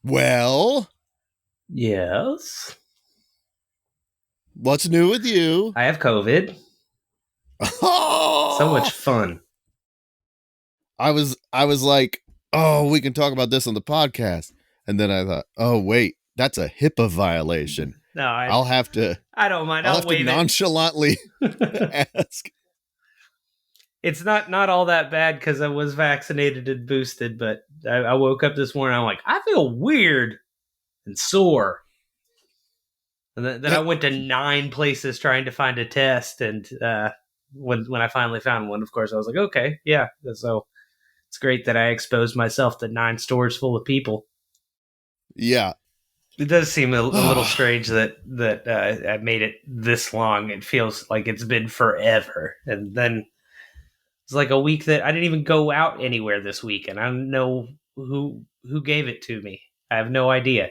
Well, Yes. what's new with you? I have COVID. Oh, So much fun. I was like, oh, we can talk about this on the podcast. And then I thought, oh, wait, that's a HIPAA violation. No, I'll have to I don't mind. I'll I'll have to waive nonchalantly it. ask. It's not all that bad because I was vaccinated and boosted, but I woke up this morning. I'm like, I feel weird and sore. And then I went to 9 places trying to find a test, and when I finally found one, of course, I was like, okay, yeah. So it's great that I exposed myself to 9 stores full of people. Yeah. It does seem a little strange that I made it this long. It feels like it's been forever, and then it's like a week that I didn't even go out anywhere this week, and I don't know who gave it to me. I have no idea.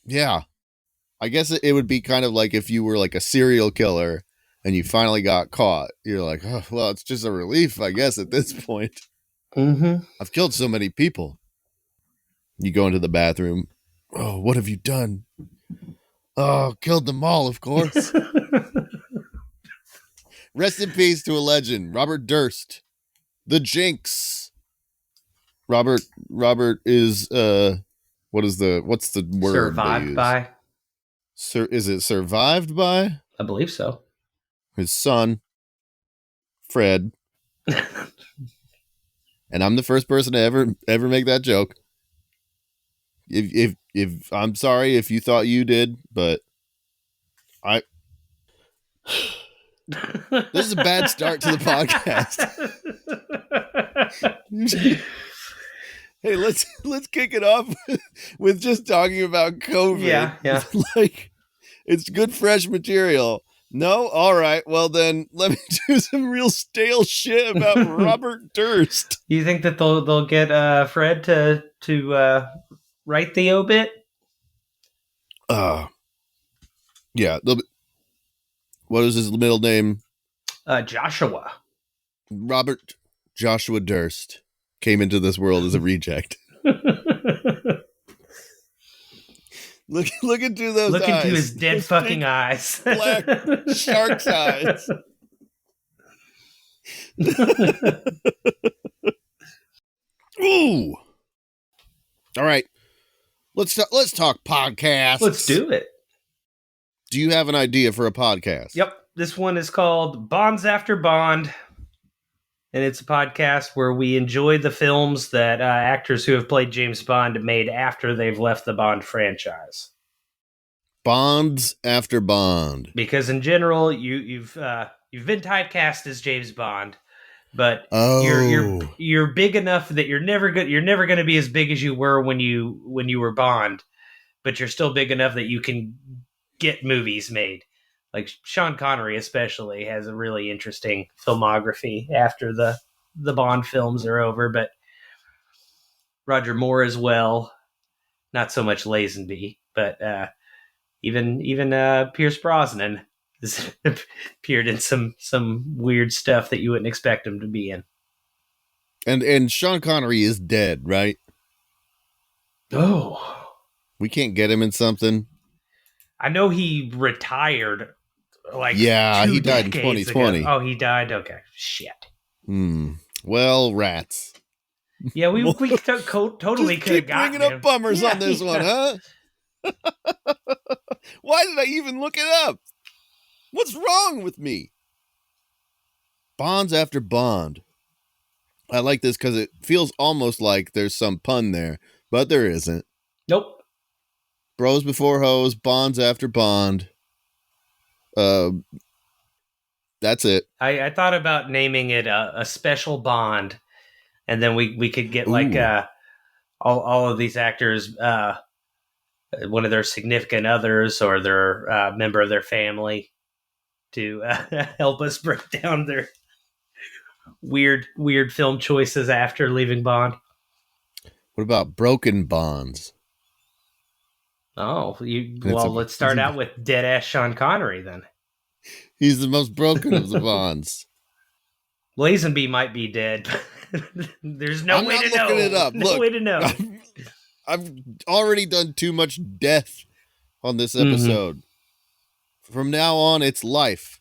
Yeah. I guess it would be kind of like if you were like a serial killer and you finally got caught. You're like, oh, well, it's just a relief, I guess, at this point. Mm-hmm. I've killed so many people. You go into the bathroom. Oh, what have you done? Oh, killed them all, of course. Rest in peace to a legend, Robert Durst, the Jinx. Robert is what's the word? Survived by? Is it survived by? I believe so. His son, Fred. And I'm the first person to ever make that joke. If I'm sorry if you thought you did, but this is a bad start to the podcast. Hey, let's kick it off with just talking about COVID. Yeah. Like, it's good fresh material. No? All right. Well, then let me do some real stale shit about Robert Durst. You think that they'll get Fred to write the obit? Yeah. What is his middle name? Joshua. Robert Joshua Durst came into this world as a reject. Look into those Look eyes. into his dead fucking eyes. Black shark's eyes. Ooh. All right. Let's talk podcasts. Let's do it. Do you have an idea for a podcast? Yep. This one is called Bonds After Bond. And it's a podcast where we enjoy the films that actors who have played James Bond made after they've left the Bond franchise. Bonds After Bond. Because in general, you've been typecast as James Bond, but you're big enough that you're never going to be as big as you were when you were Bond, but you're still big enough that you can get movies made. Like Sean Connery especially has a really interesting filmography after the Bond films are over, but Roger Moore as well. Not so much Lazenby, but even Pierce Brosnan has appeared in some weird stuff that you wouldn't expect him to be in. And Sean Connery is dead, right? Oh. We can't get him in something. I know he retired he died in 2020. Ago. Oh, he died? Okay. Shit. Well, rats. Yeah, we totally could have gotten bringing up bummers on this one, huh? Why did I even look it up? What's wrong with me? Bonds After Bond. I like this because it feels almost like there's some pun there, but there isn't. Nope. Bros before hoes, bonds after bond. That's it. I thought about naming it a special bond, and then we could get like all of these actors, one of their significant others or their member of their family, to help us break down their weird film choices after leaving Bond. What about Broken Bonds? Oh, let's start out with dead ass Sean Connery then. He's the most broken of the Bonds. Lazenby might be dead. There's no way to know. I'm not looking it up. No way to know. I've already done too much death on this episode. From now on, it's life.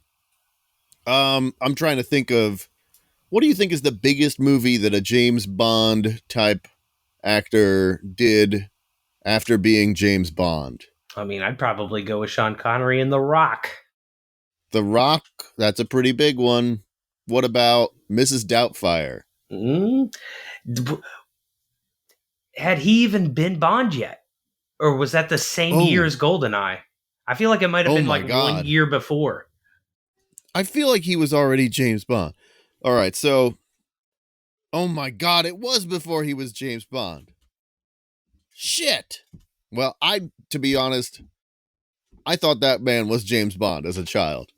I'm trying to think of, what do you think is the biggest movie that a James Bond type actor did after being James Bond? I mean, I'd probably go with Sean Connery in The Rock. The Rock, that's a pretty big one. What about Mrs. Doubtfire? Had he even been Bond yet? Or was that the same year as GoldenEye? I feel like it might have been like 1 year before. I feel like he was already James Bond. All right, so, oh my God, it was before he was James Bond. Shit. Well, to be honest, I thought that man was James Bond as a child.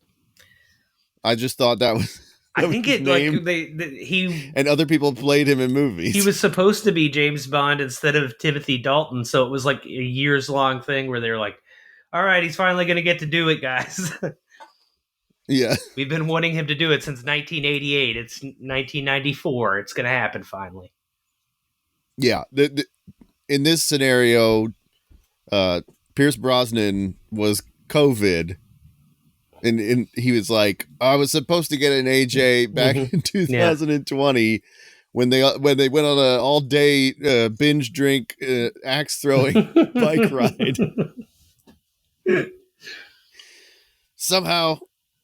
I just thought that was. I think it name. Like he and other people played him in movies. He was supposed to be James Bond instead of Timothy Dalton, so it was like a years-long thing where they were like, "All right, he's finally going to get to do it, guys." Yeah, we've been wanting him to do it since 1988. It's 1994. It's going to happen finally. Yeah, in this scenario, Pierce Brosnan was COVID. And he was like, I was supposed to get an AJ back in 2020 when they went on an all day binge drink axe throwing bike ride. Somehow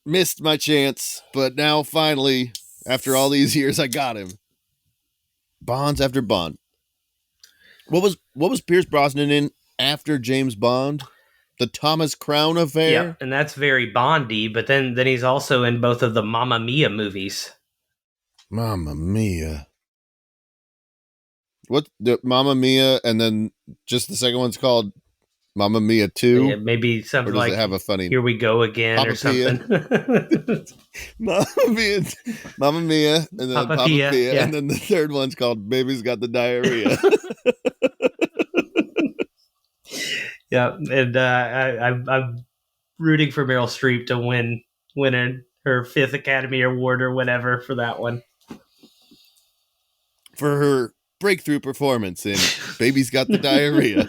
missed my chance, but now finally, after all these years, I got him. Bonds after Bond. What was Pierce Brosnan in after James Bond? The Thomas Crown Affair? Yeah, and that's very Bondy, but then he's also in both of the Mamma Mia movies. Mamma Mia. What? The Mamma Mia, and then just the second one's called Mamma Mia 2? Yeah, maybe something or does like it have a funny Here We Go Again Papa or something. Mamma Mia, and then Papa Pia, yeah. and then the third one's called Baby's Got the Diarrhea. Yeah, and I'm rooting for Meryl Streep to win her 5th Academy Award or whatever for that one. For her breakthrough performance in Baby's Got the Diarrhea.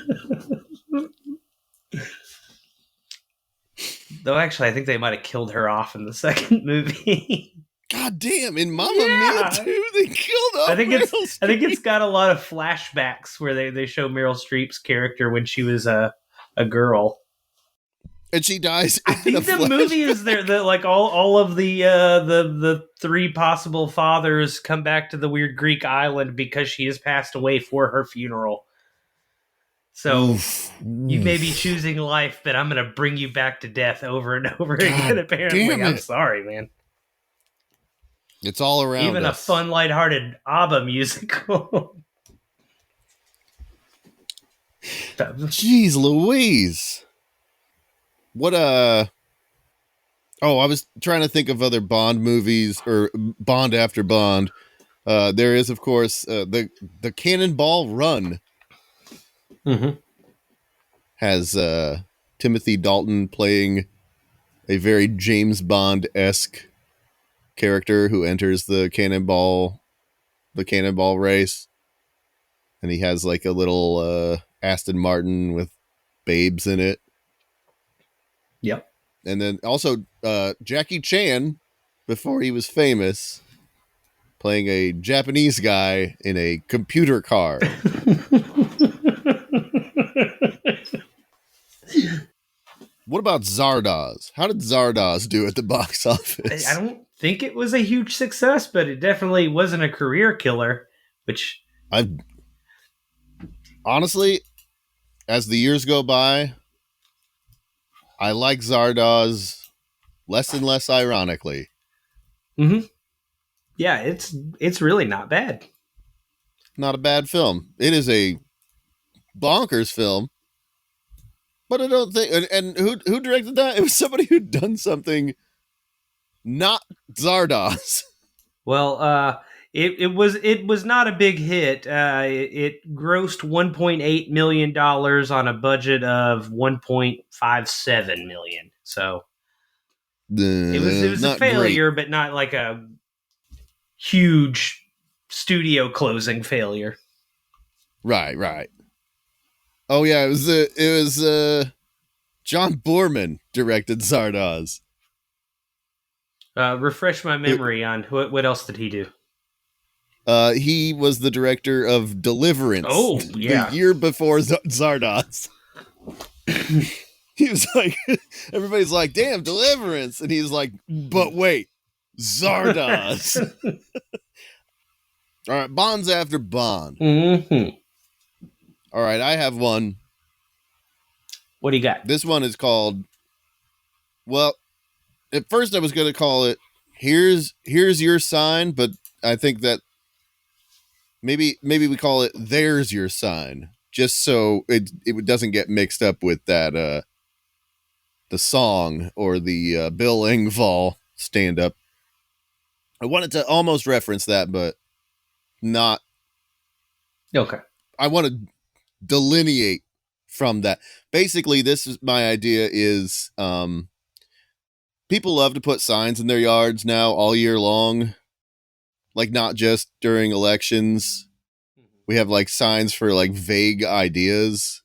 Though actually, I think they might have killed her off in the second movie. God damn! In Mamma Mia 2, they killed off. I think it's got a lot of flashbacks where they show Meryl Streep's character when she was a girl, and she dies. I think the movie is there. Like all of the 3 possible fathers come back to the weird Greek island because she has passed away for her funeral. So you may be choosing life, but I'm going to bring you back to death over and over again. Apparently, I'm sorry, man. It's all around. Even us. A fun, lighthearted ABBA musical. Jeez Louise. What I was trying to think of other Bond movies or Bond after Bond. There is, of course, the Cannonball Run. Has Timothy Dalton playing a very James Bond-esque character who enters the cannonball race, and he has like a little Aston Martin with babes in it. Yep. And then also Jackie Chan, before he was famous, playing a Japanese guy in a computer car. What about Zardoz? How did Zardoz do at the box office? I don't think it was a huge success, but it definitely wasn't a career killer, which honestly, as the years go by, I like Zardoz less and less ironically. Yeah, it's really not bad. Not a bad film. It is a bonkers film. But I don't think, and who directed that? It was somebody who'd done something, not Zardoz. Well, it was not a big hit. It grossed $1.8 million on a budget of $1.57 million. So it was a failure, great. But not like a huge studio closing failure. Right. Oh yeah, it was John Boorman directed Zardoz. Refresh my memory on what else did he do? He was the director of Deliverance. Oh, yeah. The year before Zardoz. He was like, everybody's like, damn, Deliverance. And he's like, but wait, Zardoz. All right, Bonds after Bond. Mm-hmm. All right, I have one. What do you got? This one is called, well, at first I was going to call it, here's your sign, but I think that maybe we call it There's Your Sign, just so it doesn't get mixed up with that the song or the Bill Engvall stand-up. I wanted to almost reference that, but not. Okay. I want to delineate from that. Basically, this is my idea is people love to put signs in their yards now all year long. Like, not just during elections. We have like signs for like vague ideas.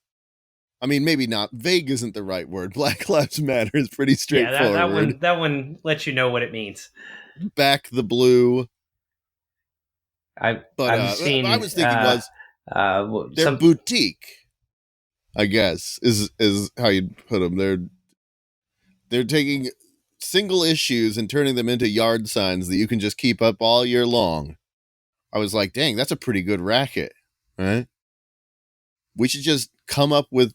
I mean, maybe not. Vague isn't the right word. Black Lives Matter is pretty straightforward. Yeah, that one lets you know what it means. Back the blue. I've seen. I was thinking they're boutique. I guess is how you'd put them. They're taking single issues and turning them into yard signs that you can just keep up all year long. I was like, dang, that's a pretty good racket, right? We should just come up with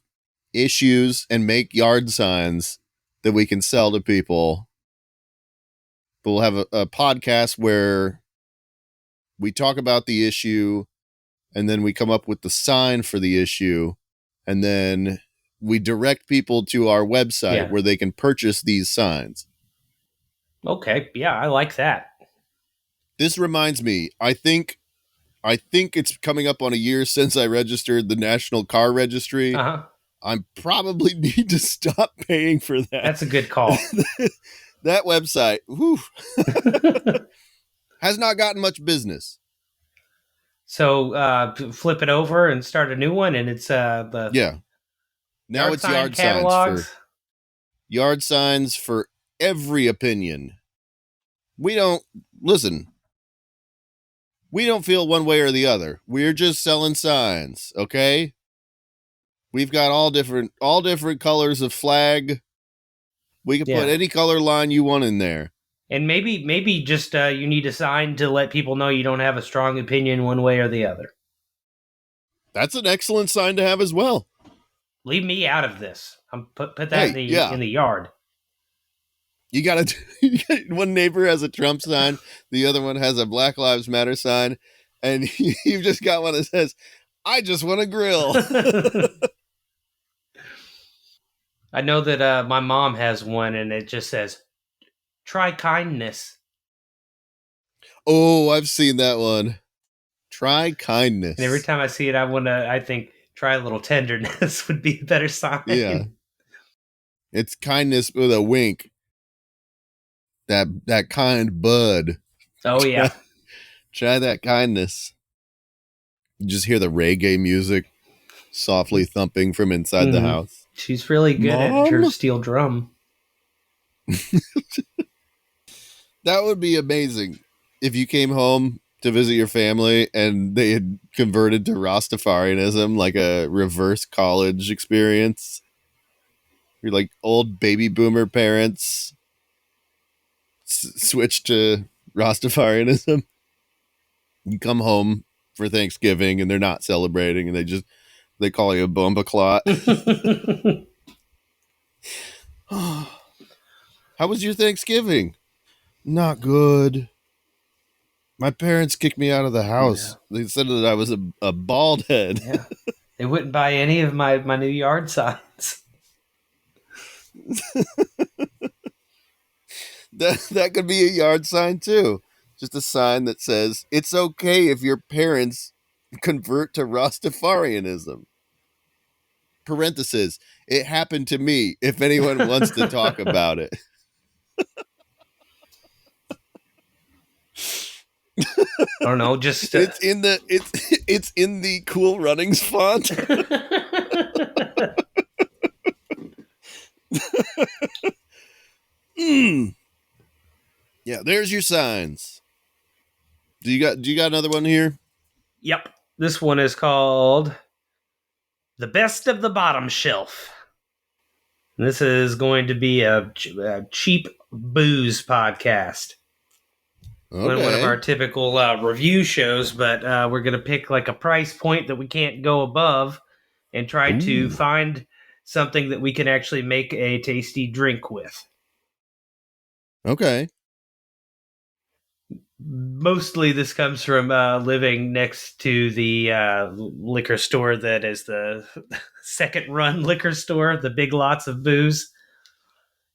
issues and make yard signs that we can sell to people. But we'll have a podcast where we talk about the issue and then we come up with the sign for the issue and then we direct people to our website where they can purchase these signs. Okay. Yeah, I like that. This reminds me, I think it's coming up on a year since I registered the National Car Registry. Uh-huh. I probably need to stop paying for that. That's a good call. That website has not gotten much business. So flip it over and start a new one, and it's the Now it's yard signs for every opinion. We don't feel one way or the other. We're just selling signs, okay? We've got all different colors of flag. We can put any color line you want in there. And maybe just you need a sign to let people know you don't have a strong opinion one way or the other. That's an excellent sign to have as well. Leave me out of this. Put that in the yard. You got one neighbor has a Trump sign, the other one has a Black Lives Matter sign, and you've just got one that says, "I just want to grill." I know that my mom has one, and it just says, "Try kindness." Oh, I've seen that one. Try kindness. And every time I see it, I think try a little tenderness would be a better sign. Yeah. It's kindness with a wink. That kind bud. Oh, yeah. Try that kindness. You just hear the reggae music softly thumping from inside the house. She's really good at her steel drum. That would be amazing if you came home to visit your family and they had converted to Rastafarianism, like a reverse college experience. You're like old baby boomer parents switch to Rastafarianism. You come home for Thanksgiving and they're not celebrating and they call you a bomba clot. How was your Thanksgiving? Not good. My parents kicked me out of the house. Yeah. They said that I was a bald head. Yeah. They wouldn't buy any of my new yard signs. That could be a yard sign too. Just a sign that says, it's okay if your parents convert to Rastafarianism. Parenthesis, it happened to me if anyone wants to talk about it. I don't know, just it's in the Cool Runnings font. Yeah, there's your signs. Do you got another one here? Yep. This one is called The Best of the Bottom Shelf. This is going to be a cheap booze podcast. Okay. One of our typical review shows, but we're going to pick like a price point that we can't go above and try to find something that we can actually make a tasty drink with. Okay. Mostly this comes from living next to the liquor store that is the second run liquor store, the Big Lots of Booze.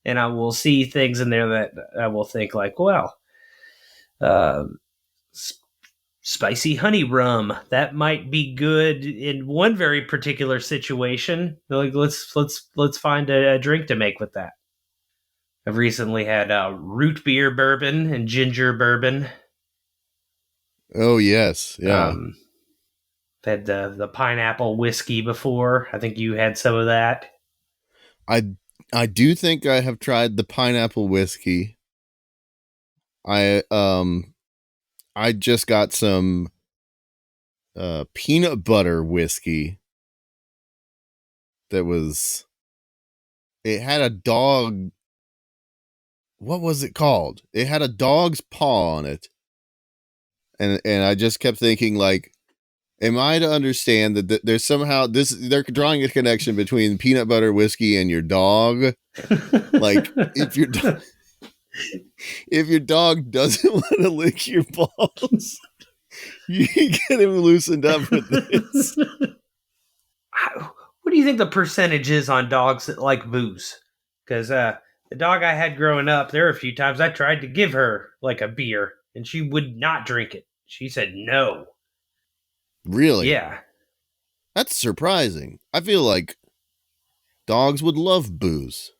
And I will see things in there that I will think like, well, spicy honey rum, that might be good in one very particular situation. Like, let's find a drink to make with that. I've recently had root beer bourbon and ginger bourbon. Oh yes, yeah. Had the pineapple whiskey before. I think you had some of that. I do think I have tried the pineapple whiskey. I just got some peanut butter whiskey. It had a dog. What was it called? It had a dog's paw on it. And I just kept thinking, like, am I to understand that there's somehow they're drawing a connection between peanut butter whiskey and your dog? Like, if your dog doesn't want to lick your balls, you can get him loosened up with this. What do you think the percentage is on dogs that like booze? Because the dog I had growing up, there were a few times I tried to give her like a beer, and she would not drink it. She said no. Really? Yeah. That's surprising. I feel like dogs would love booze.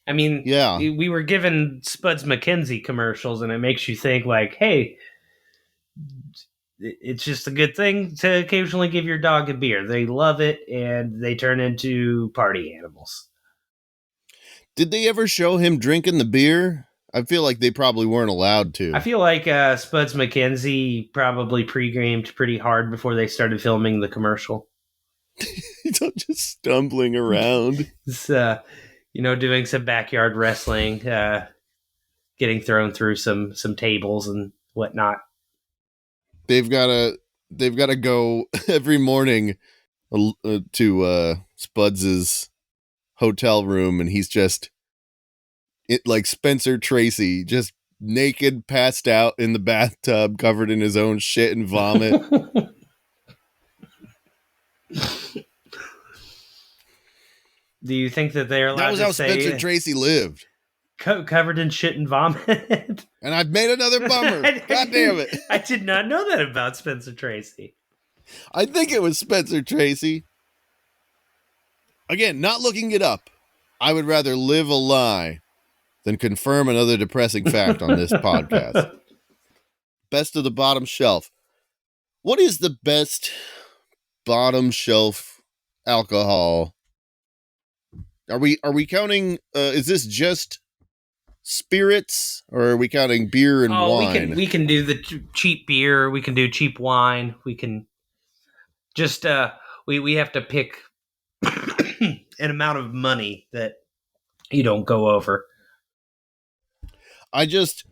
I mean, yeah, we were given Spuds McKenzie commercials, and it makes you think like, hey, it's just a good thing to occasionally give your dog a beer. They love it, and they turn into party animals. Did they ever show him drinking the beer? I feel like they probably weren't allowed to. I feel like Spuds McKenzie probably pre-gamed pretty hard before they started filming the commercial. He's just stumbling around. It's, doing some backyard wrestling, getting thrown through some tables and whatnot. They've got to go every morning to Spuds's hotel room, and he's just like Spencer Tracy, just naked, passed out in the bathtub, covered in his own shit and vomit. Do you think that they're allowed that was to how say Spencer Tracy lived? Covered in shit and vomit? And I've made another bummer. God damn it. I did not know that about Spencer Tracy. I think it was Spencer Tracy. Again, not looking it up. I would rather live a lie than confirm another depressing fact on this podcast. Best of the bottom shelf. What is the best bottom shelf alcohol? Are we counting, is this just spirits, or are we counting beer and wine? We can do the cheap beer. We can do cheap wine. We can just we have to pick an amount of money that you don't go over. I just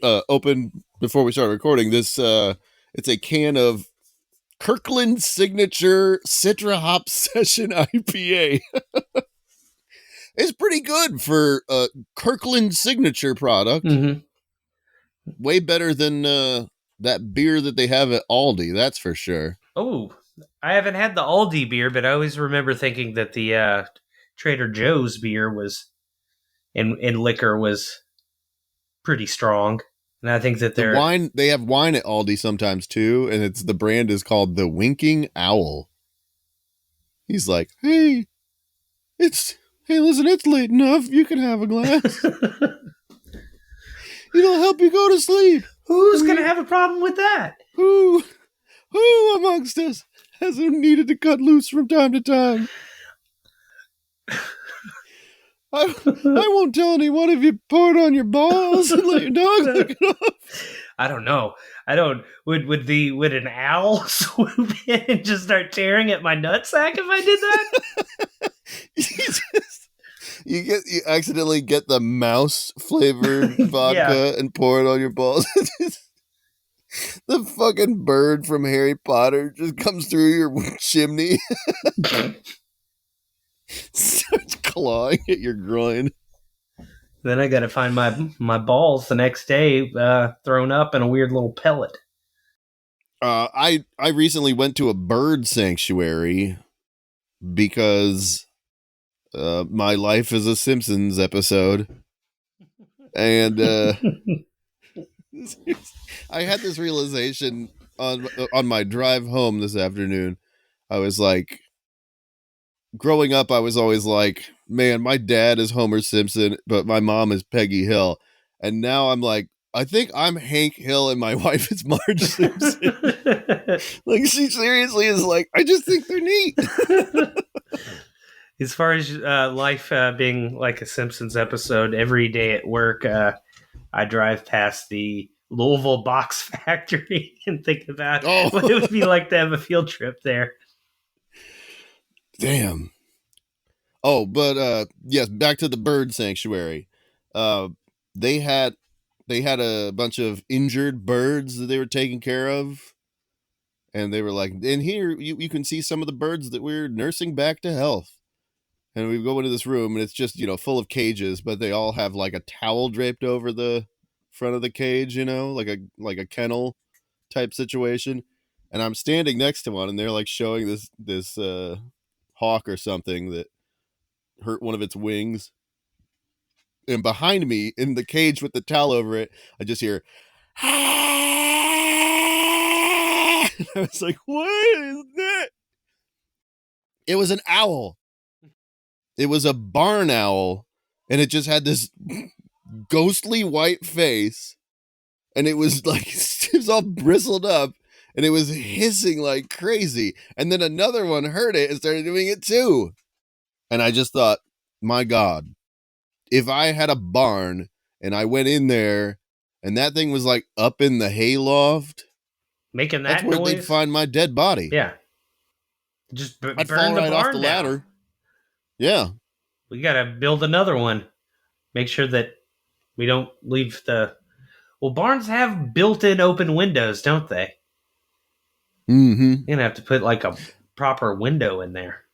opened before we started recording this. It's a can of Kirkland Signature Citra Hop Session IPA. It's pretty good for a Kirkland Signature product. Mm-hmm. Way better than that beer that they have at Aldi, that's for sure. Oh, I haven't had the Aldi beer, but I always remember thinking that the Trader Joe's beer was in liquor was pretty strong. And I think that they have wine at Aldi sometimes too, and the brand is called the Winking Owl. He's like, hey, listen, it's late enough. You can have a glass. It'll help you go to sleep. Who's going to have a problem with that? Who amongst us hasn't needed to cut loose from time to time? I won't tell anyone if you pour it on your balls and let your dog lick it off. I don't know. I don't. Would an owl swoop in and just start tearing at my nutsack if I did that? You accidentally get the mouse flavored vodka and pour it on your balls. The fucking bird from Harry Potter just comes through your chimney. Starts clawing at your groin. Then I got to find my balls the next day, thrown up in a weird little pellet. I recently went to a bird sanctuary because my life is a Simpsons episode, and I had this realization on my drive home this afternoon. I was like, growing up, I was always like, man, my dad is Homer Simpson, but my mom is Peggy Hill. And now I'm like, I think I'm Hank Hill and my wife is Marge Simpson. Like, she seriously is like, I just think they're neat. As far as life being like a Simpsons episode, every day at work, I drive past the Louisville Box Factory and think about what it would be like to have a field trip there. Damn. Oh, but yes, back to the bird sanctuary. They had a bunch of injured birds that they were taking care of, and they were like, and here you can see some of the birds that we're nursing back to health. And we go into this room, and it's just, full of cages, but they all have like a towel draped over the front of the cage, like a kennel type situation. And I'm standing next to one, and they're like showing this hawk or something that hurt one of its wings. And behind me in the cage with the towel over it, I just hear, I was like, what is that? It was an owl. It was a barn owl, and it just had this ghostly white face, and it was like, it was all bristled up, and it was hissing like crazy. And then another one heard it and started doing it too. And I just thought, my God, if I had a barn and I went in there and that thing was like up in the hayloft, making that that's where noise, they'd find my dead body. Yeah, just I'd burn fall the right barn off the down. ladder. Yeah, we got to build another one. Make sure that we don't leave the. Well, barns have built-in open windows, don't they? Mm-hmm. You're gonna have to put like a proper window in there.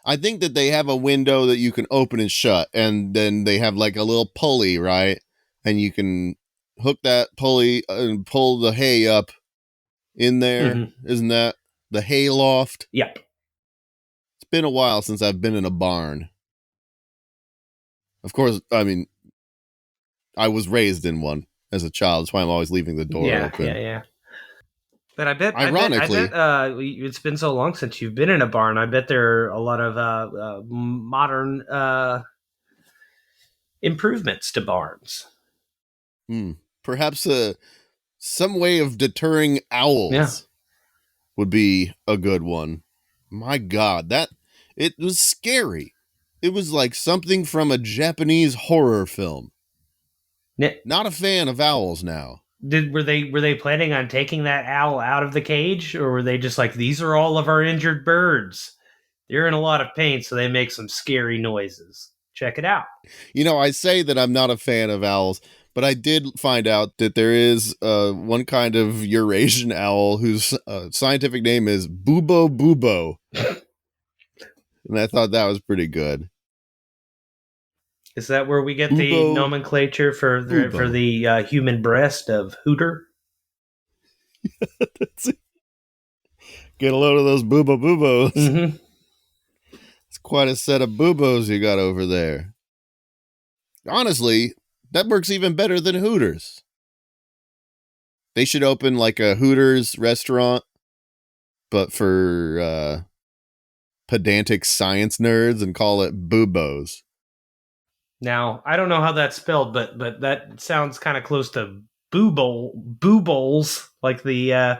I think that they have a window that you can open and shut, and then they have like a little pulley, right? And you can hook that pulley and pull the hay up in there. Mm-hmm. Isn't that the hay loft? Yep. It's been a while since I've been in a barn. Of course, I mean, I was raised in one as a child. That's why I'm always leaving the door open. Yeah. But I bet, ironically, I bet it's been so long since you've been in a barn. I bet there are a lot of modern improvements to barns. Perhaps some way of deterring owls would be a good one. My God, it was scary. It was like something from a Japanese horror film. Not a fan of owls now. Were they planning on taking that owl out of the cage, or were they just like, these are all of our injured birds? They're in a lot of pain, so they make some scary noises. Check it out. I say that I'm not a fan of owls, but I did find out that there is one kind of Eurasian owl whose scientific name is BUBO. And I thought that was pretty good. Is that where we get the nomenclature for the human breast of hooter? That's it. Get a load of those bubos. Mm-hmm. It's quite a set of bubos you got over there. Honestly, that works even better than Hooters. They should open like a Hooters restaurant, but for pedantic science nerds, and call it bubos. Now, I don't know how that's spelled, but that sounds kind of close to booboles, like the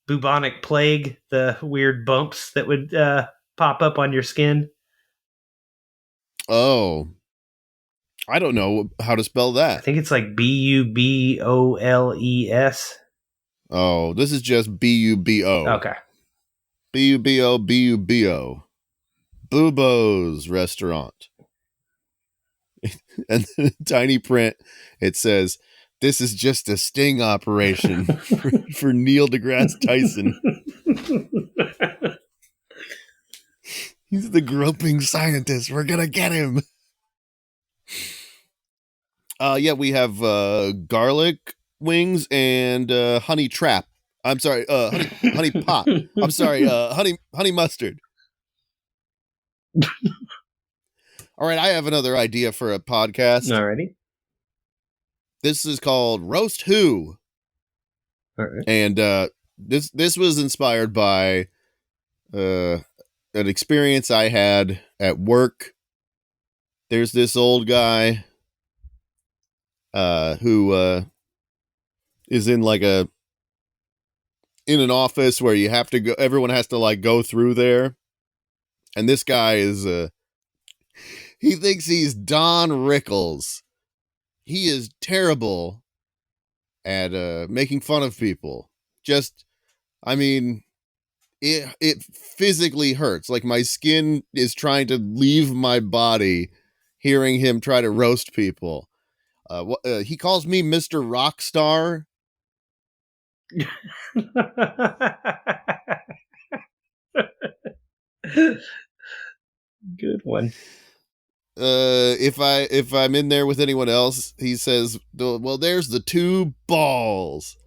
bubonic plague, the weird bumps that would pop up on your skin. Oh, I don't know how to spell I that. think it's like BUBOLES. Oh, this is just BUBO. Okay. BUBO, BUBO. BUBO's restaurant. And then in tiny print, it says, "This is just a sting operation for Neil deGrasse Tyson. He's the groping scientist. We're going to get him." Yeah, we have garlic wings and honey trap. I'm sorry, honey pot. I'm sorry, honey mustard. All right, I have another idea for a podcast. Alrighty. This is called Roast Who. All right. And this was inspired by an experience I had at work. There's this old guy who is in an office where you have to go. Everyone has to like go through there, and this guy is he thinks he's Don Rickles. He is terrible at making fun of people. Just, I mean, it physically hurts. Like my skin is trying to leave my body hearing him try to roast people. He calls me Mr. Rockstar. Good one. If I'm in there with anyone else, he says, "Well, there's the two balls."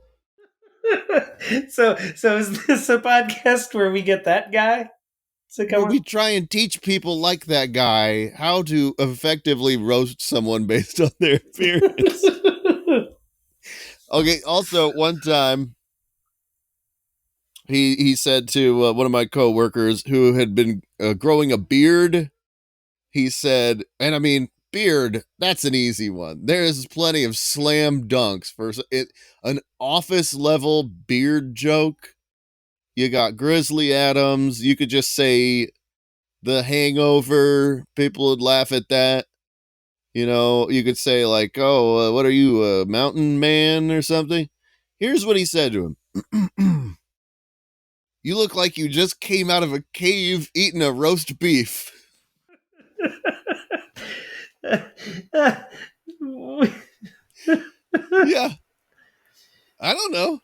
So is this a podcast where we get that guy to come Where on? we try and teach people like that guy how to effectively roast someone based on their appearance. Okay. Also, one time, he said to one of my coworkers who had been growing a beard. He said, and I mean, beard, that's an easy one. There's plenty of slam dunks for it. An office level beard joke. You got Grizzly Adams. You could just say The Hangover. People would laugh at that. You know, you could say like, "Oh, what are you, a mountain man or something?" Here's what he said to him. "You look like you just came out of a cave eating a roast beef." Yeah. I don't know.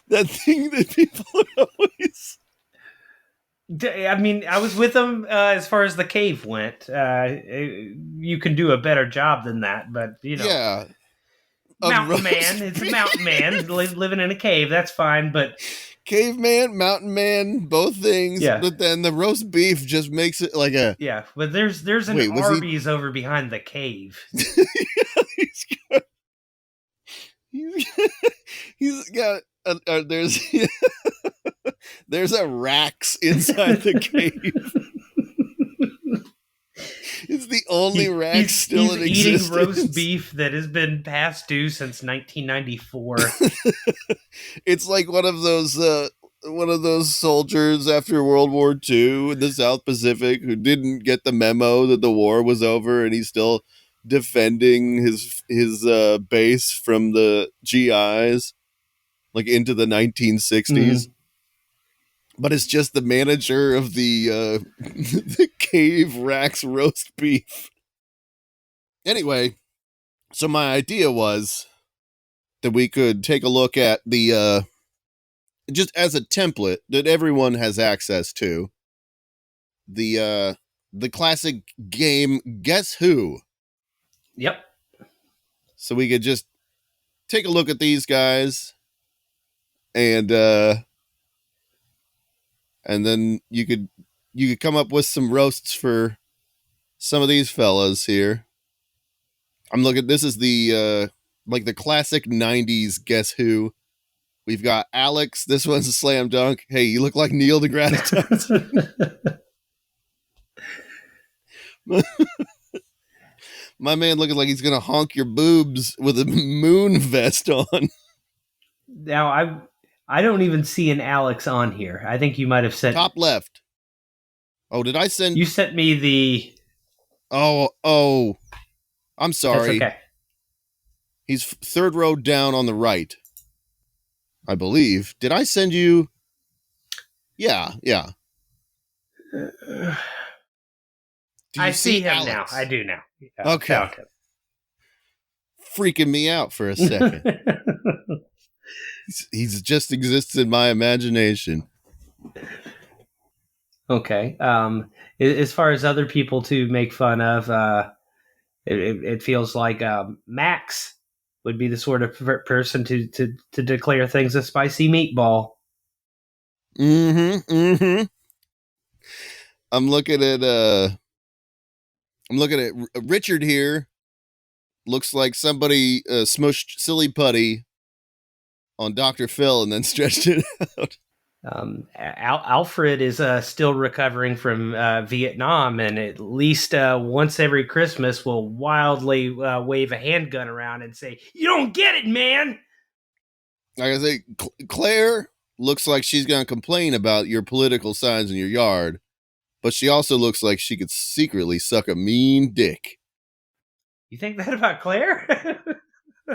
That thing that people are always... I mean, I was with him as far as the cave went. You can do a better job than that, but you know, Yeah. mountain man. It's a mountain man living in a cave. That's fine, but caveman, mountain man, both things. Yeah. But then the roast beef just makes it like a... yeah. But there's an Wait, was he- Arby's over behind the cave. He's got there's there's a Rax inside the cave. It's the only Rax still in existence. existence. Eating roast beef that has been past due since 1994. It's like one of those soldiers after World War II in the South Pacific who didn't get the memo that the war was over, and he's still defending his base from the GIs, like into the 1960s. But it's just the manager of the the cave Rax roast beef. Anyway, so my idea was that we could take a look at the just as a template that everyone has access to, the classic game Guess Who. Yep. So we could just take a look at these guys, and then you could come up with some roasts for some of these fellas here. I'm looking. This is the like the classic 90s Guess Who. We've got Alex. This one's a slam dunk. Hey, you look like Neil deGrasse Tyson. My man looking like he's gonna honk your boobs with a moon vest on. Now I don't even see an Alex on here. I think you might have said Top left. Oh, did I send? You sent me the. Oh, I'm sorry. That's okay. He's third row down on the right, I believe. Did I send you? Yeah. Do I you see him Alex? now. I do now. Okay. Found him. Freaking me out for a second. He's just exists in my imagination. Okay. As far as other people to make fun of, it feels like Max would be the sort of person to declare things a spicy meatball. Mm-hmm. I'm looking at Richard here. Looks like somebody smushed silly putty on Dr. Phil and then stretched it out. Alfred is still recovering from Vietnam, and at least once every Christmas will wildly wave a handgun around and say, "You don't get it, man!" Like I say, Claire looks like she's going to complain about your political signs in your yard, but she also looks like she could secretly suck a mean dick. You think that about Claire?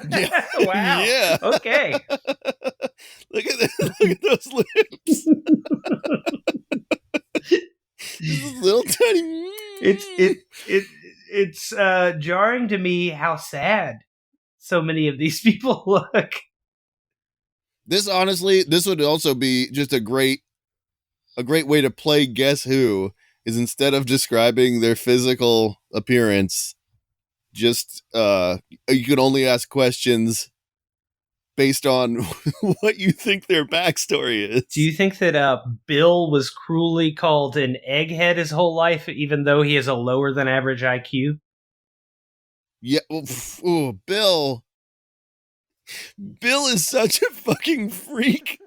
Yeah. Wow. Yeah. Okay. Look at those lips. This little tiny. It's jarring to me how sad so many of these people look. This would also be just a great way to play Guess Who, is instead of describing their physical appearance, just you can only ask questions based on what you think their backstory is. Do you think that Bill was cruelly called an egghead his whole life, even though he has a lower than average IQ? Yeah. Oh, Bill. Bill is such a fucking freak.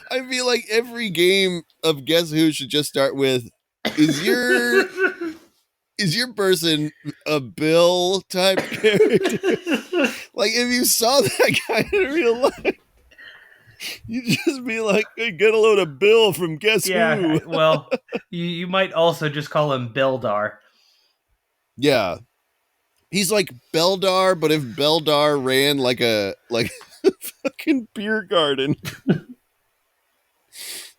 I feel like every game of Guess Who should just start with, is your person a Bill type character? Like, if you saw that guy in real life, you'd just be like, hey, get a load of Bill from Guess Who. Well, you might also just call him Beldar. Yeah. He's like Beldar, but if Beldar ran like a fucking beer garden.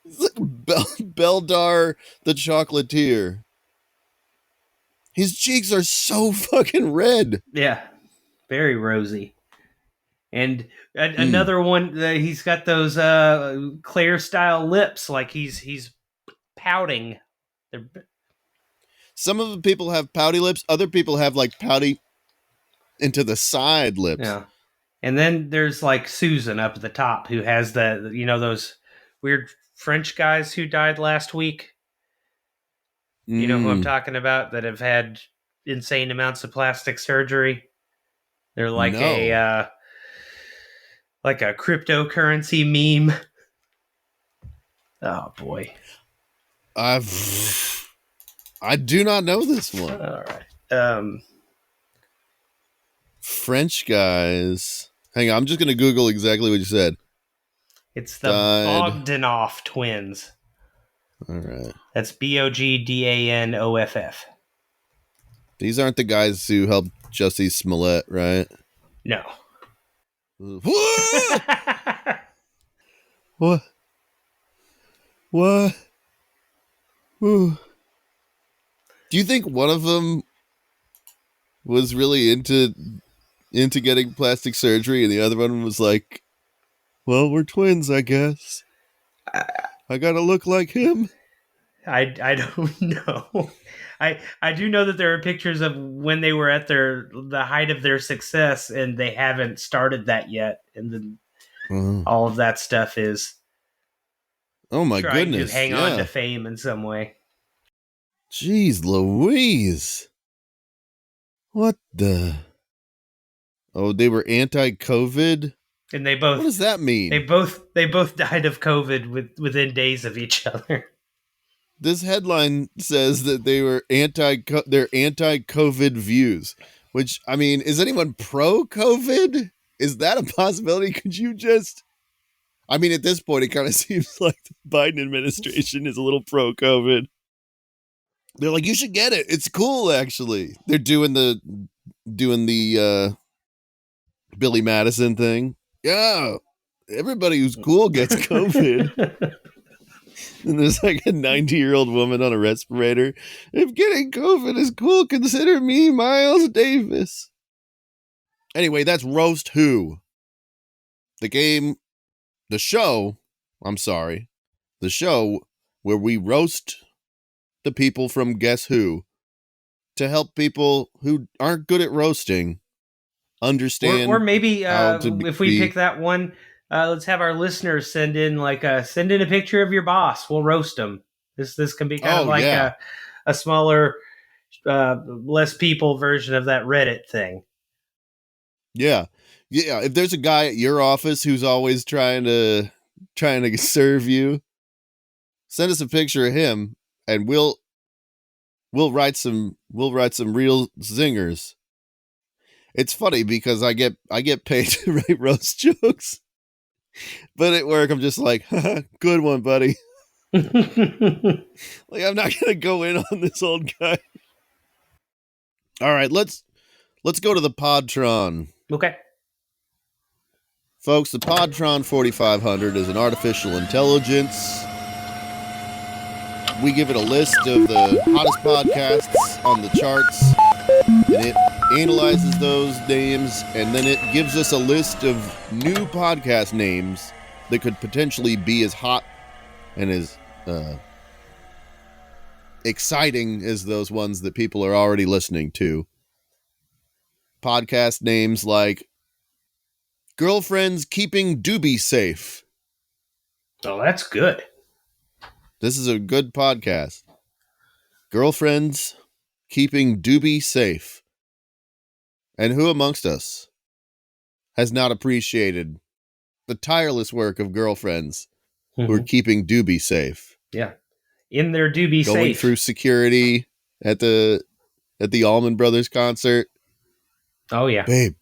It's like Beldar the Chocolatier. His cheeks are so fucking red. Yeah, very rosy. And another one, he's got those Claire style lips, like he's pouting. Some of the people have pouty lips. Other people have like pouty into the side lips. Yeah. And then there's like Susan up at the top, who has those weird French guys who died last week. You know who I'm talking about, that have had insane amounts of plastic surgery. They're like a cryptocurrency meme. Oh boy. I do not know this one. All right. French guys. Hang on, I'm just going to Google exactly what you said. It's the Bogdanoff twins. All right. That's Bogdanoff. These aren't the guys who helped Jussie Smollett, right? No. What? Ooh. Do you think one of them was really into getting plastic surgery, and the other one was like, well, we're twins, I guess. I gotta look like him. I don't know. I do know that there are pictures of when they were at the height of their success, and they haven't started that yet. And then all of that stuff is my trying goodness, to hang on to fame in some way. Jeez Louise. What the? Oh, they were anti-COVID? And they both. What does that mean? They both died of COVID within days of each other. This headline says that they were anti-COVID views, which, I mean, is anyone pro-COVID? Is that a possibility? Could you just I mean, at this point, it kind of seems like the Biden administration is a little pro-COVID. They're like, you should get it. It's cool, actually. They're doing the Billy Madison thing. Yeah, everybody who's cool gets COVID. And there's like a 90-year-old woman on a respirator. If getting COVID is cool, consider me Miles Davis. Anyway, that's Roast Who. The show where we roast the people from Guess Who to help people who aren't good at roasting understand. Or maybe if we pick that one, let's have our listeners send in a picture of your boss. We'll roast them. This can be kind of like a smaller, less people version of that Reddit thing. Yeah. If there's a guy at your office who's always trying to serve you, send us a picture of him, and we'll write some real zingers. It's funny because I get paid to write roast jokes, but at work I'm just like, good one, buddy. Like, I'm not gonna go in on this old guy. All right, let's go to the Podtron. Okay. Folks, the Podtron 4500 is an artificial intelligence. We give it a list of the hottest podcasts on the charts, and it analyzes those names, and then it gives us a list of new podcast names that could potentially be as hot and as exciting as those ones that people are already listening to. Podcast names like Girlfriends Keeping Doobie Safe. Oh, that's good. This is a good podcast. Girlfriends Keeping Doobie Safe. And who amongst us has not appreciated the tireless work of girlfriends who are keeping Doobie safe? Yeah. In their Doobie safe. Going through security at the Allman Brothers concert. Oh, yeah. Babe.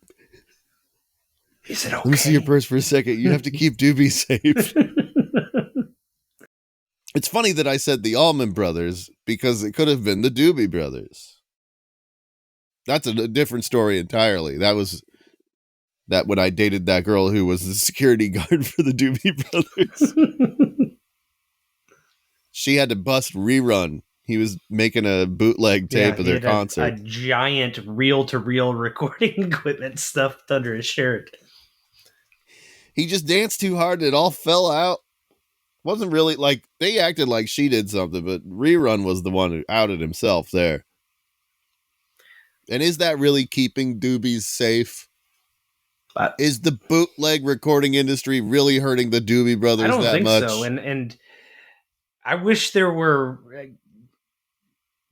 Is it okay? Let me see your purse for a second. You have to keep Doobie safe. It's funny that I said the Allman Brothers because it could have been the Doobie Brothers. That's a different story entirely. That was when I dated that girl who was the security guard for the Doobie Brothers. She had to bust Rerun. He was making a bootleg tape of their concert. A giant reel-to-reel recording equipment stuffed under his shirt. He just danced too hard and it all fell out. Wasn't really like they acted like she did something, but Rerun was the one who outed himself there. And is that really keeping doobies safe? Is the bootleg recording industry really hurting the Doobie Brothers that much? I don't think so. And I wish there were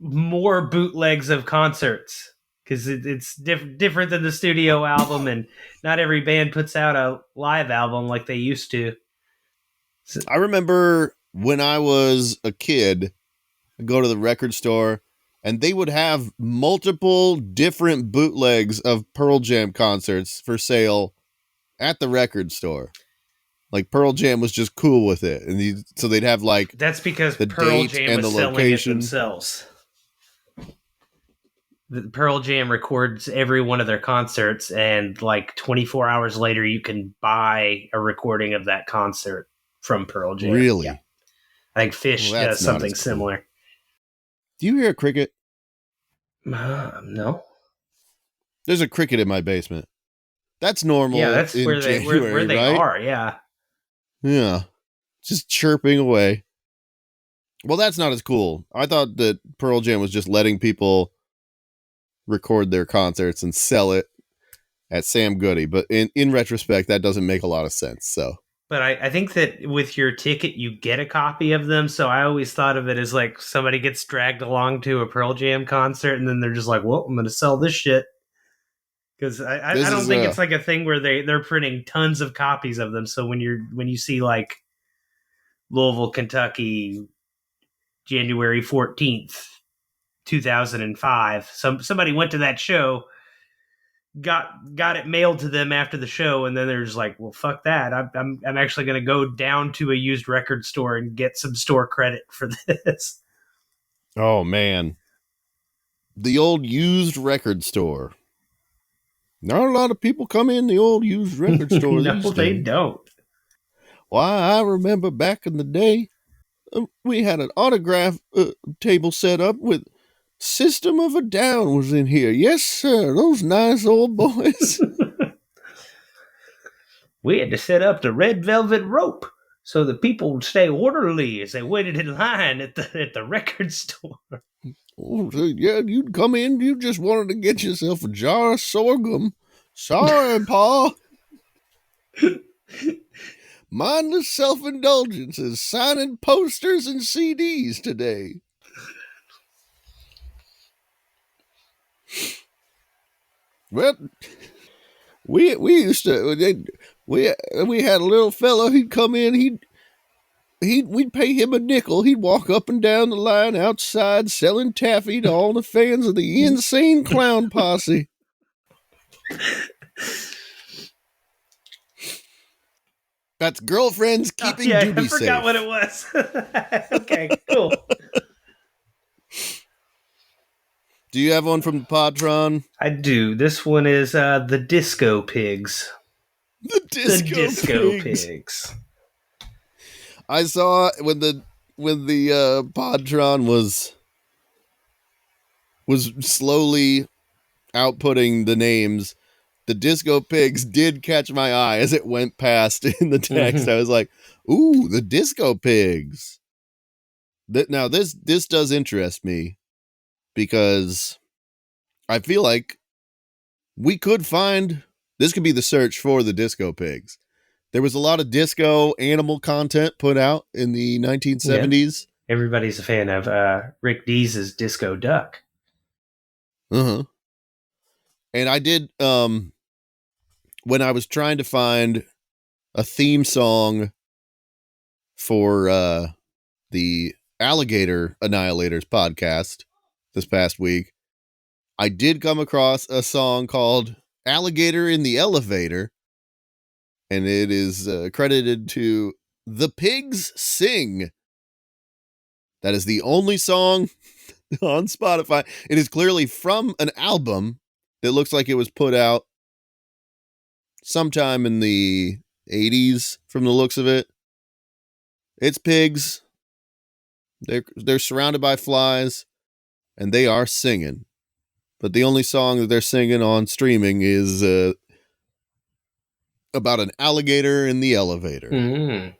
more bootlegs of concerts because it's different than the studio album, and not every band puts out a live album like they used to. I remember when I was a kid, I'd go to the record store and they would have multiple different bootlegs of Pearl Jam concerts for sale at the record store. Like Pearl Jam was just cool with it. And so they'd have like that's because the Pearl date Jam and was the selling location. It themselves. The Pearl Jam records every one of their concerts, and like 24 hours later you can buy a recording of that concert from Pearl Jam. Really? Yeah. I think Fish does something similar. Do you hear a cricket? No. There's a cricket in my basement. That's normal. Yeah, that's in where January, they right? are. Yeah. Yeah. Just chirping away. Well, that's not as cool. I thought that Pearl Jam was just letting people record their concerts and sell it at Sam Goody. But in retrospect, that doesn't make a lot of sense. So. But I think that with your ticket, you get a copy of them. So I always thought of it as like somebody gets dragged along to a Pearl Jam concert and then they're just like, well, I'm going to sell this shit. Because I don't think it's like a thing where they're printing tons of copies of them. So when you see like Louisville, Kentucky, January 14th, 2005, somebody went to that show got it mailed to them after the show, and then they're just like, well, fuck that. I'm actually going to go down to a used record store and get some store credit for this. Oh man, the old used record store. Not a lot of people come in the old used record store. No, these they days. don't. Why, I remember back in the day, we had an autograph table set up with System of a Down was in here. Yes, sir. Those nice old boys. We had to set up the red velvet rope so the people would stay orderly as they waited in line at the record store. Oh, yeah, you'd come in, you just wanted to get yourself a jar of sorghum. Sorry, Pa. Mindless self-indulgences, signing posters and CDs today. Well, we used to we had a little fellow. He'd come in. We'd pay him a nickel. He'd walk up and down the line outside selling taffy to all the fans of the Insane Clown Posse. That's Girlfriends Keeping Doobie Safe. I forgot what it was. Okay, cool. Do you have one from the Podtron? I do. This one is the Disco Pigs. The Disco Pigs. I saw when the Podtron was slowly outputting the names. The Disco Pigs did catch my eye as it went past in the text. I was like, "Ooh, the Disco Pigs." Now this does interest me because I feel like we could find this could be the search for the Disco Pigs. There was a lot of disco animal content put out in the 1970s. Yeah. Everybody's a fan of Rick Dees' Disco Duck. Uh-huh. And I did, when I was trying to find a theme song for the Alligator Annihilators podcast this past week, I did come across a song called Alligator in the Elevator, and it is credited to The Pigs Sing. That is the only song on Spotify. It is clearly from an album that looks like it was put out sometime in the 80s from the looks of it. It's pigs. They're surrounded by flies, and they are singing. But the only song that they're singing on streaming is about an alligator in the elevator. Mm.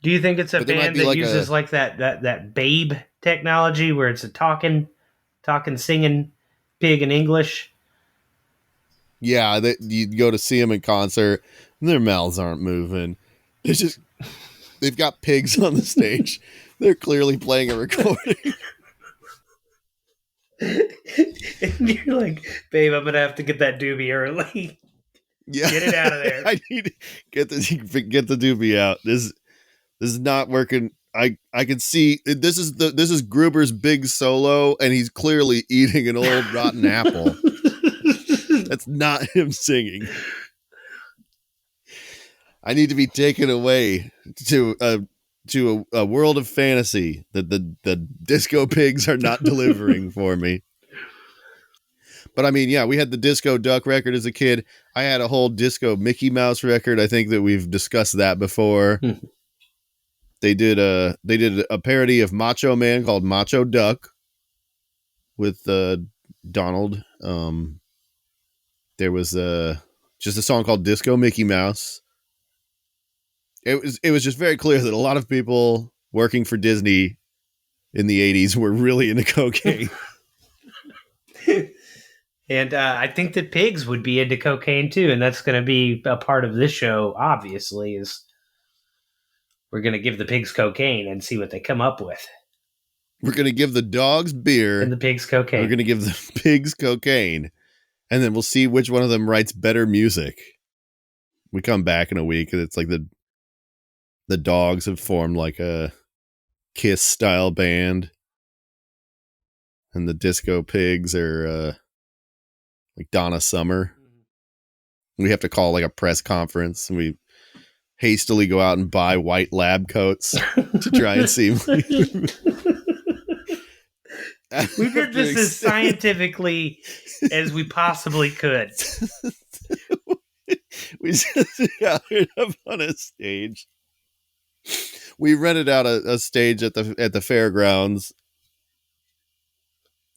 Do you think it's a band that uses like that Babe technology where it's a talking, singing pig in English? Yeah, you go to see them in concert, and their mouths aren't moving. They've got pigs on the stage. They're clearly playing a recording. And you're like, babe, I'm gonna have to get that doobie early. Yeah, get it out of there. I need to get the doobie out. This is not working. I can see this is Groober's big solo, and he's clearly eating an old rotten apple. That's not him singing. I need to be taken away to a world of fantasy that the Disco Pigs are not delivering for me. But I mean, yeah, we had the Disco Duck record as a kid. I had a whole Disco Mickey Mouse record. I think that we've discussed that before. They did a parody of Macho Man called Macho Duck with Donald. There was just a song called Disco Mickey Mouse. It was just very clear that a lot of people working for Disney in the 80s were really into cocaine. And I think that pigs would be into cocaine too, and that's going to be a part of this show, obviously, is we're going to give the pigs cocaine and see what they come up with. We're going to give the dogs beer. And the pigs cocaine. We're going to give the pigs cocaine. And then we'll see which one of them writes better music. We come back in a week, and it's like the dogs have formed like a Kiss-style band. And the Disco Pigs are like Donna Summer. We have to call like a press conference, and we hastily go out and buy white lab coats to try and seem like we did this as scientifically as we possibly could. We just got it up on a stage. We rented out a stage at the fairgrounds,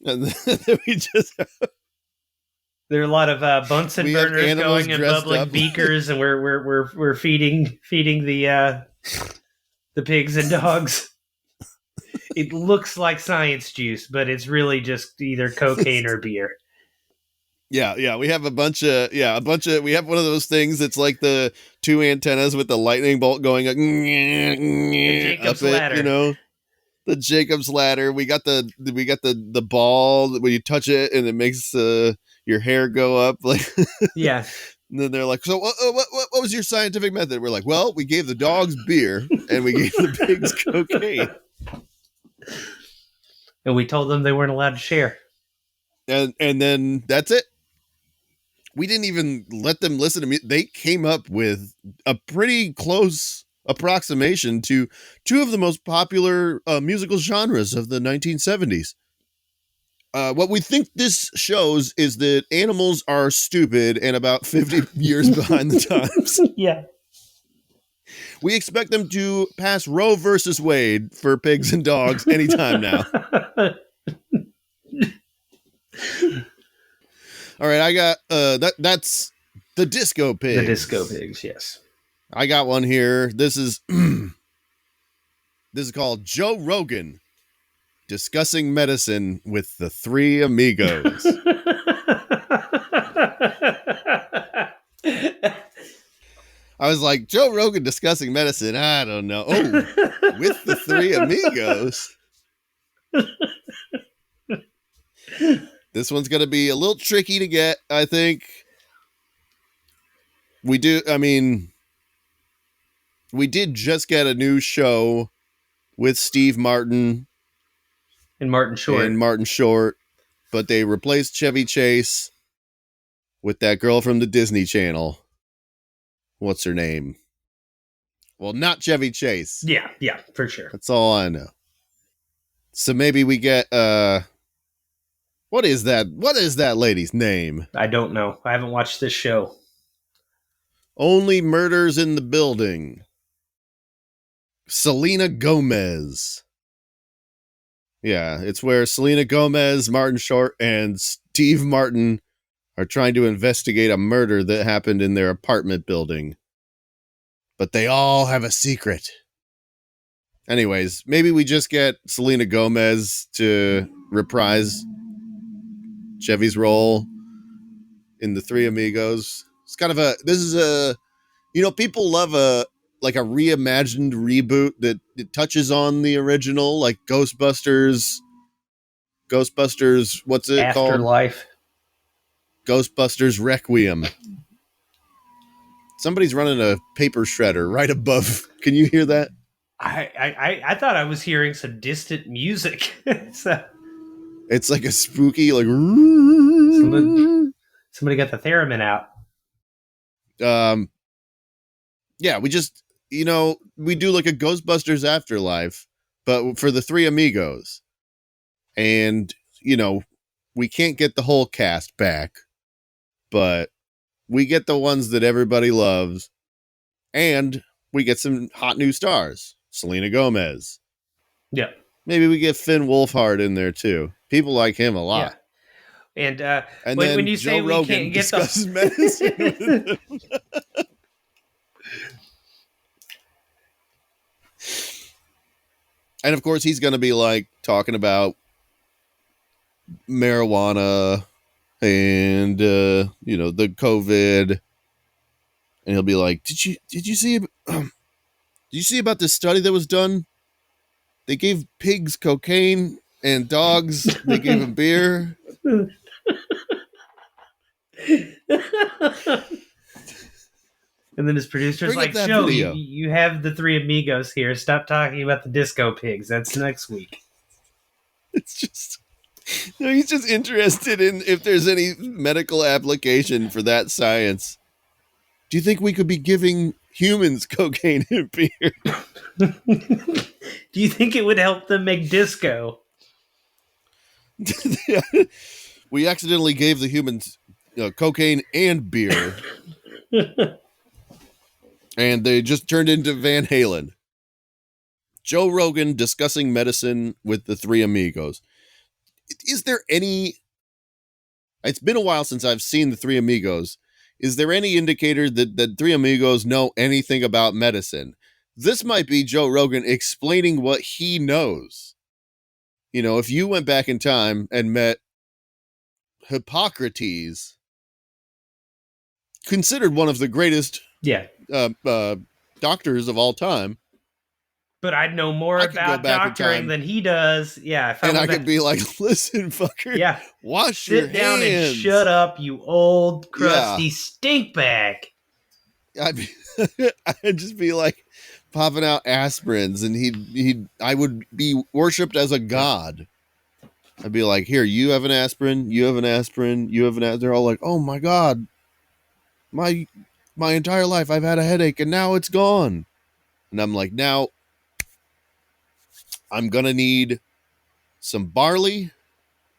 and then we just. There are a lot of Bunsen burners going and bubbling beakers, and we're feeding the pigs and dogs. It looks like science juice, but it's really just either cocaine or beer. Yeah. We have a bunch of. We have one of those things that's like the two antennas with the lightning bolt going up Jacob's ladder. You know, the Jacob's ladder. We got the ball when you touch it and it makes your hair go up. Like, yeah. And then they're like, so what was your scientific method? We're like, well, we gave the dogs beer and we gave the pigs cocaine. And we told them they weren't allowed to share. And then that's it. We didn't even let them listen to me. They came up with a pretty close approximation to two of the most popular musical genres of the 1970s. What we think this shows is that animals are stupid and about 50 years behind the times. Yeah. We expect them to pass Roe versus Wade for pigs and dogs anytime now. All right, I got that's the disco pigs. The disco pigs, yes. I got one here. This is called Joe Rogan discussing medicine with the three amigos. I was like, Joe Rogan discussing medicine? I don't know. Oh, with the three amigos. This one's going to be a little tricky to get, I think. We did just get a new show with Steve Martin and Martin Short, but they replaced Chevy Chase with that girl from the Disney Channel. What's her name? Well, not Chevy Chase. Yeah, for sure. That's all I know. So maybe we get what is that? What is that lady's name? I don't know. I haven't watched this show. Only Murders in the Building. Selena Gomez. Yeah, it's where Selena Gomez, Martin Short, and Steve Martin are trying to investigate a murder that happened in their apartment building. But they all have a secret. Anyways, maybe we just get Selena Gomez to reprise Chevy's role in the Three Amigos. It's kind of people love a reimagined reboot that it touches on the original, like Ghostbusters, what's it called? Afterlife. Ghostbusters Requiem. Somebody's running a paper shredder right above. Can you hear that? I thought I was hearing some distant music. It's like a spooky, like somebody got the theremin out. Yeah, we just, we do like a Ghostbusters Afterlife, but for the Three Amigos. And, we can't get the whole cast back, but we get the ones that everybody loves, and we get some hot new stars. Selena Gomez. Yeah. Maybe we get Finn Wolfhard in there too. People like him a lot. Yeah. And then when you Joe say Rogan we can't get discusses medicine with him. And of course, he's going to be like talking about marijuana and the COVID, and he'll be like, "Did you see about this study that was done? They gave pigs cocaine and dogs they gave them beer." And then his producer's like, Joe, you have the Three Amigos here. Stop talking about the disco pigs. That's next week. It's just... No, he's just interested in if there's any medical application for that science. Do you think we could be giving humans cocaine and beer? Do you think it would help them make disco? We accidentally gave the humans cocaine and beer, and they just turned into Van Halen. Joe Rogan discussing medicine with the three amigos. Is there any... It's been a while since I've seen the three amigos. Is there any indicator that the three amigos know anything about medicine? This might be Joe Rogan explaining what he knows. You know, if you went back in time and met Hippocrates, considered one of the greatest doctors of all time. But I'd know more about doctoring than he does. Yeah. And I could be like, listen, fucker. Yeah. Wash your hands. Sit down and shut up, you old, crusty stink bag. I'd just be like popping out aspirins, and I would be worshipped as a god. I'd be like, here, you have an aspirin, you have an aspirin, you have an aspirin. They're all like, oh my God. My entire life I've had a headache and now it's gone. And I'm like, now I'm going to need some barley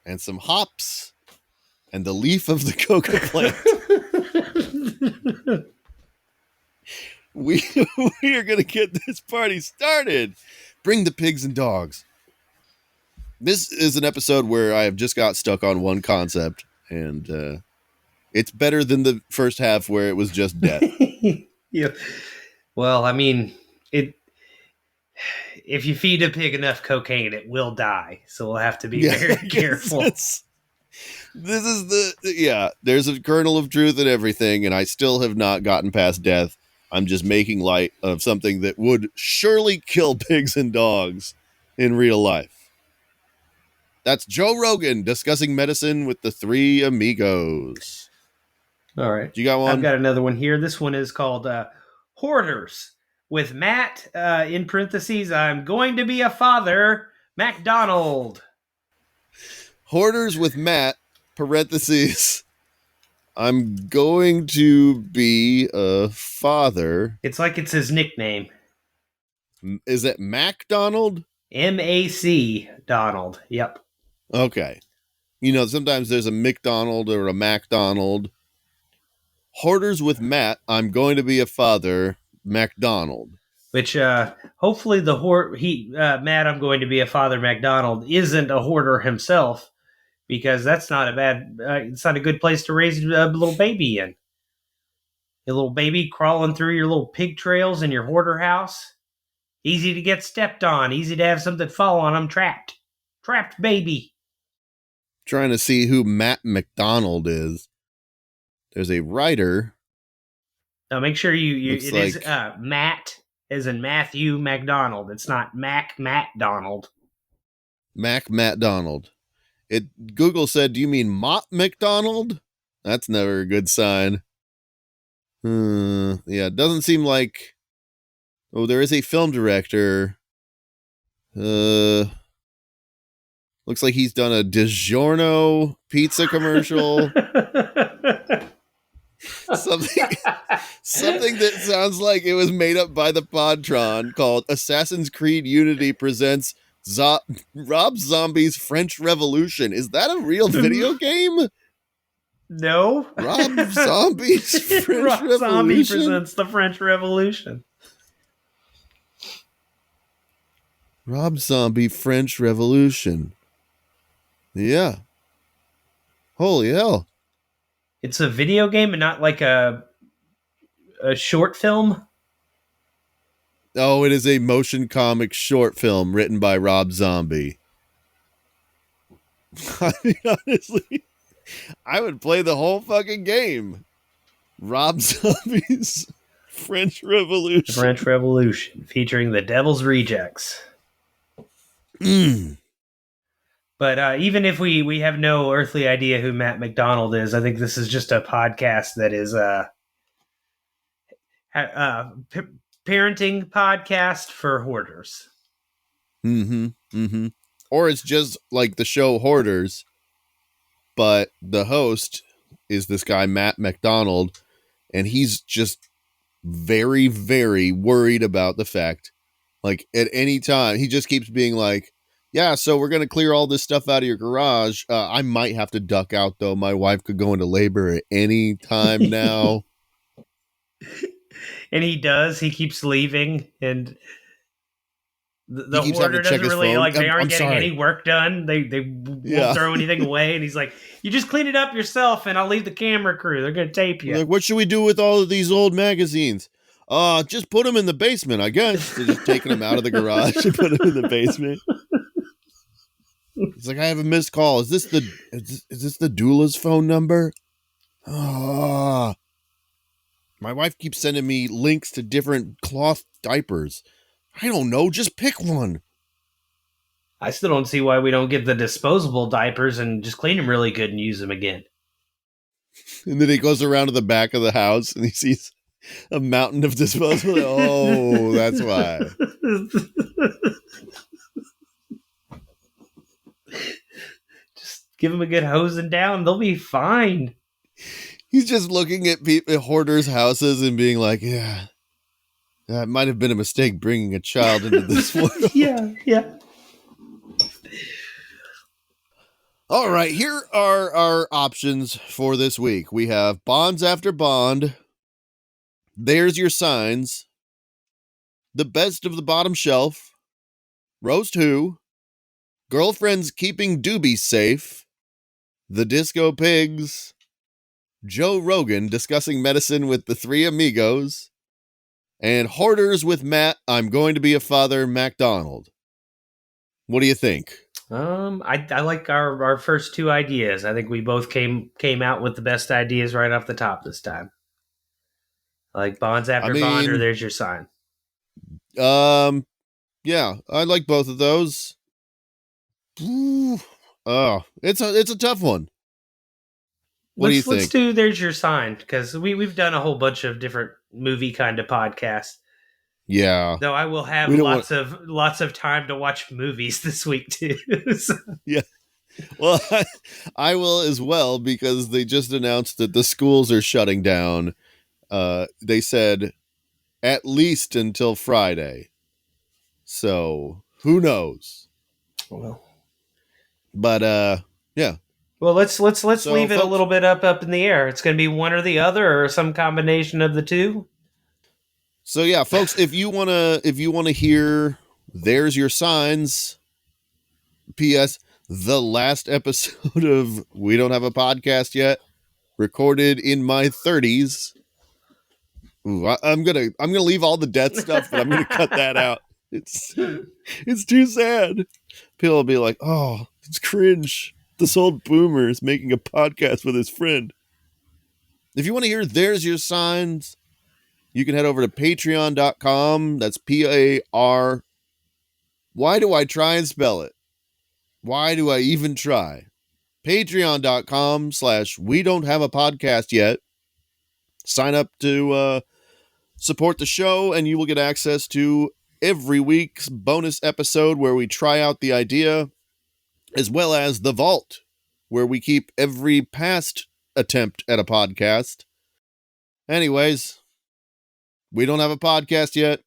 and some hops and the leaf of the coca plant. We are going to get this party started. Bring the pigs and dogs. This is an episode where I have just got stuck on one concept, and it's better than the first half where it was just death. Yeah. Well, I mean, if you feed a pig enough cocaine, it will die. So we'll have to be very careful. There's a kernel of truth in everything, and I still have not gotten past death. I'm just making light of something that would surely kill pigs and dogs in real life. That's Joe Rogan discussing medicine with the three amigos. All right. You got one? I've got another one here. This one is called Hoarders with Matt, in parentheses, I'm going to be a father, MacDonald. Hoarders with Matt, parentheses, I'm going to be a father. It's like it's his nickname. Is it MacDonald? M-A-C Donald. Yep. Okay. You know, sometimes there's a McDonald or a MacDonald. Hoarders with Matt, I'm going to be a father, MacDonald. Which hopefully Matt, I'm going to be a father, MacDonald, isn't a hoarder himself, because that's not a bad. It's not a good place to raise a little baby in. A little baby crawling through your little pig trails in your hoarder house. Easy to get stepped on. Easy to have something fall on them. Trapped baby. Trying to see who Matt MacDonald is. There's a writer. Now make sure is Matt as in Matthew MacDonald. It's not Matt Donald. Matt Donald. Google said, do you mean Mott MacDonald? That's never a good sign. Yeah, it doesn't seem like... Oh, there is a film director. Looks like he's done a DiGiorno pizza commercial. Something that sounds like it was made up by the Podtron, called Assassin's Creed Unity presents Rob Zombie's French Revolution. Is that a real video game? No. Rob Zombie's French Revolution? Rob Zombie presents the French Revolution. Rob Zombie French Revolution. Yeah. Holy hell. It's a video game and not like a short film? Oh, it is a motion comic short film written by Rob Zombie. I mean, honestly, I would play the whole fucking game. Rob Zombie's French Revolution. The French Revolution, featuring the Devil's Rejects. But even if we have no earthly idea who Matt MacDonald is, I think this is just a podcast that is parenting podcast for hoarders. Mm-hmm. Mm-hmm. Or it's just like the show Hoarders, but the host is this guy, MacDonald, and he's just very, very worried about the fact, like, at any time, he just keeps being like, yeah, so we're going to clear all this stuff out of your garage. I might have to duck out, though. My wife could go into labor at any time now. And he does. He keeps leaving, and the He keeps having hoarder to check doesn't his really phone. like. They aren't I'm getting sorry. any work done. They won't throw anything away. And he's like, "You just clean it up yourself, and I'll leave the camera crew. They're gonna tape you." Like, what should we do with all of these old magazines? Just put them in the basement, I guess. They're just taking them out of the garage and put them in the basement. It's like, I have a missed call. Is this the doula's phone number? My wife keeps sending me links to different cloth diapers. I don't know. Just pick one. I still don't see why we don't get the disposable diapers and just clean them really good and use them again. And then he goes around to the back of the house and he sees a mountain of disposable. Oh, that's why. Just give them a good hosing down. They'll be fine. He's just looking at hoarders' houses and being like, yeah, it might have been a mistake bringing a child into this world. Yeah. All right, here are our options for this week. We have Bonds After Bond, There's Your Signs, The Best of the Bottom Shelf, Roast Who, Girlfriends Keeping Doobie Safe, The Disco Pigs, Joe Rogan discussing medicine with the three amigos, and Hoarders with Matt, I'm Going to Be a Father, MacDonald. What do you think? I like our first two ideas. I think we both came out with the best ideas right off the top this time. Like Bonds After Bond, or There's Your Sign. Yeah, I like both of those. Ooh, it's a tough one. What do you think? Let's do There's Your Sign, because we've done a whole bunch of different movie kind of podcasts. Yeah. Though I will have lots of time to watch movies this week too. So. Yeah. Well, I will as well, because they just announced that the schools are shutting down. They said at least until Friday. So who knows? Well. But yeah. Well, let's leave it a little bit up in the air. It's going to be one or the other, or some combination of the two. So yeah, folks, if you wanna hear There's Your Signs, P.S. the last episode of We Don't Have a Podcast Yet, recorded in my 30s. Ooh, I'm gonna leave all the death stuff, but I'm gonna cut that out. It's too sad. People will be like, oh, it's cringe. This old boomer is making a podcast with his friend. If you want to hear There's Your Signs, you can head over to patreon.com. That's P-A-R. Why do I try and spell it? Why do I even try? Patreon.com/We Don't Have a Podcast Yet. Sign up to support the show, and you will get access to every week's bonus episode where we try out the idea, as well as The Vault, where we keep every past attempt at a podcast. Anyways, we don't have a podcast yet.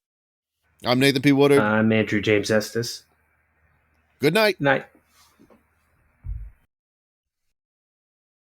I'm Nathan P. Woodard. I'm Andrew James Estes. Good night. Night.